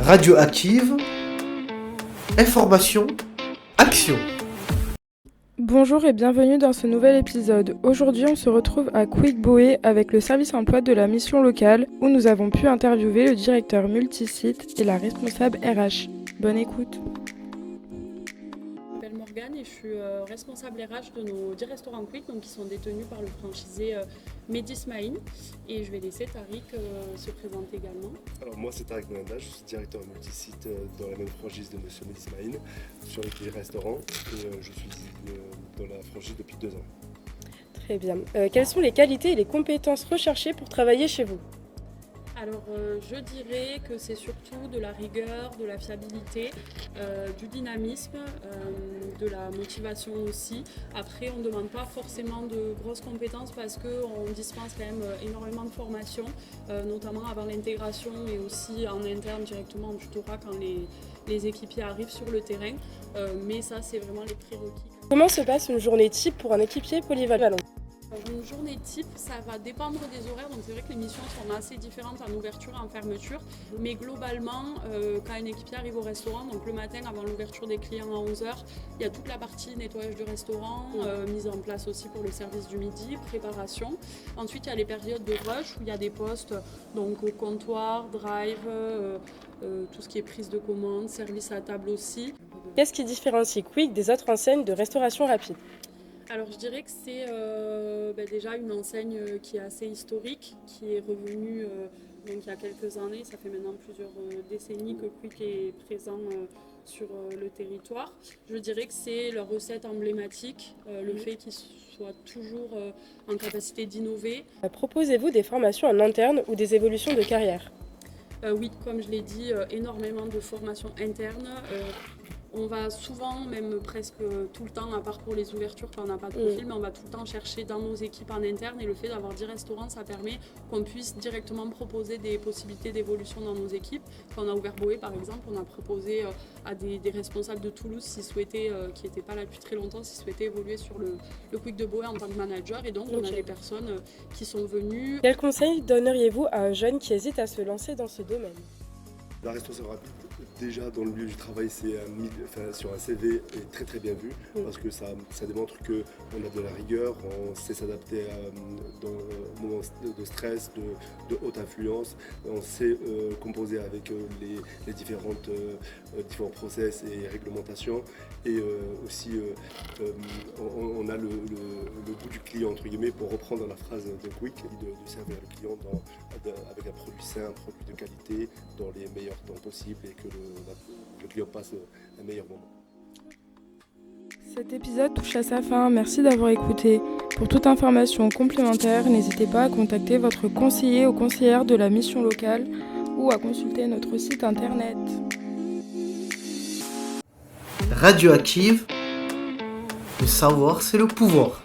Radioactive, information, action. Bonjour et bienvenue dans ce nouvel épisode. Aujourd'hui, on se retrouve à Quick-Boé avec le service emploi de la mission locale où nous avons pu interviewer le directeur multisite et la responsable RH. Bonne écoute. Je m'appelle Morgane et je suis responsable RH de nos 10 restaurants Quick qui sont détenus par le franchisé Mehdi Smaïn. Et je vais laisser Tariq se présenter également. Alors moi c'est Tariq Benanda, je suis directeur multisite dans la même franchise de Monsieur Mehdi Smaïn sur les 10 restaurants et je suis dans la franchise depuis 2 ans. Très bien. Quelles sont les qualités et les compétences recherchées pour travailler chez vous ? Alors je dirais que c'est surtout de la rigueur, de la fiabilité, du dynamisme, de la motivation aussi. Après on ne demande pas forcément de grosses compétences parce qu'on dispense quand même énormément de formations, notamment avant l'intégration et aussi en interne directement en tutorat quand les équipiers arrivent sur le terrain. Mais ça c'est vraiment les prérequis. Comment se passe une journée type pour un équipier polyvalent ? Une journée type, ça va dépendre des horaires, donc c'est vrai que les missions sont assez différentes en ouverture et en fermeture, mais globalement, quand un équipier arrive au restaurant, donc le matin avant l'ouverture des clients à 11h, il y a toute la partie nettoyage du restaurant, mise en place aussi pour le service du midi, préparation. Ensuite, il y a les périodes de rush où il y a des postes, donc au comptoir, drive, tout ce qui est prise de commande, service à table aussi. Qu'est-ce qui différencie Quick des autres enseignes de restauration rapide ? Alors je dirais que c'est déjà une enseigne qui est assez historique, qui est revenue donc il y a quelques années, ça fait maintenant plusieurs décennies que Quick est présent sur le territoire. Je dirais que c'est leur recette emblématique, le fait qu'ils soient toujours en capacité d'innover. Proposez-vous des formations en interne ou des évolutions de carrière ? Oui, comme je l'ai dit, énormément de formations internes. On va souvent, même presque tout le temps, à part pour les ouvertures quand on n'a pas de profil, mais on va tout le temps chercher dans nos équipes en interne. Et le fait d'avoir 10 restaurants, ça permet qu'on puisse directement proposer des possibilités d'évolution dans nos équipes. Quand on a ouvert Boé, par exemple, on a proposé à des responsables de Toulouse, s'ils souhaitaient, qui n'étaient pas là depuis très longtemps, s'ils souhaitaient évoluer sur le Quick de Boé en tant que manager. Et donc, on a des personnes qui sont venues. Quel conseil donneriez-vous à un jeune qui hésite à se lancer dans ce domaine ? La restauration rapide, déjà dans le milieu du travail, sur un CV est très très bien vu parce que ça démontre qu'on a de la rigueur, on sait s'adapter dans un moment de stress, de haute influence, on sait composer avec les différents process et réglementations et aussi on a le goût du client entre guillemets pour reprendre la phrase de Quick, de servir le client avec un produit sain, un produit de qualité dans les meilleurs temps possibles et que le client passe un meilleur moment. Cet épisode touche à sa fin, merci d'avoir écouté. Pour toute information complémentaire, n'hésitez pas à contacter votre conseiller ou conseillère de la mission locale ou à consulter notre site internet. Radioactive, le savoir c'est le pouvoir.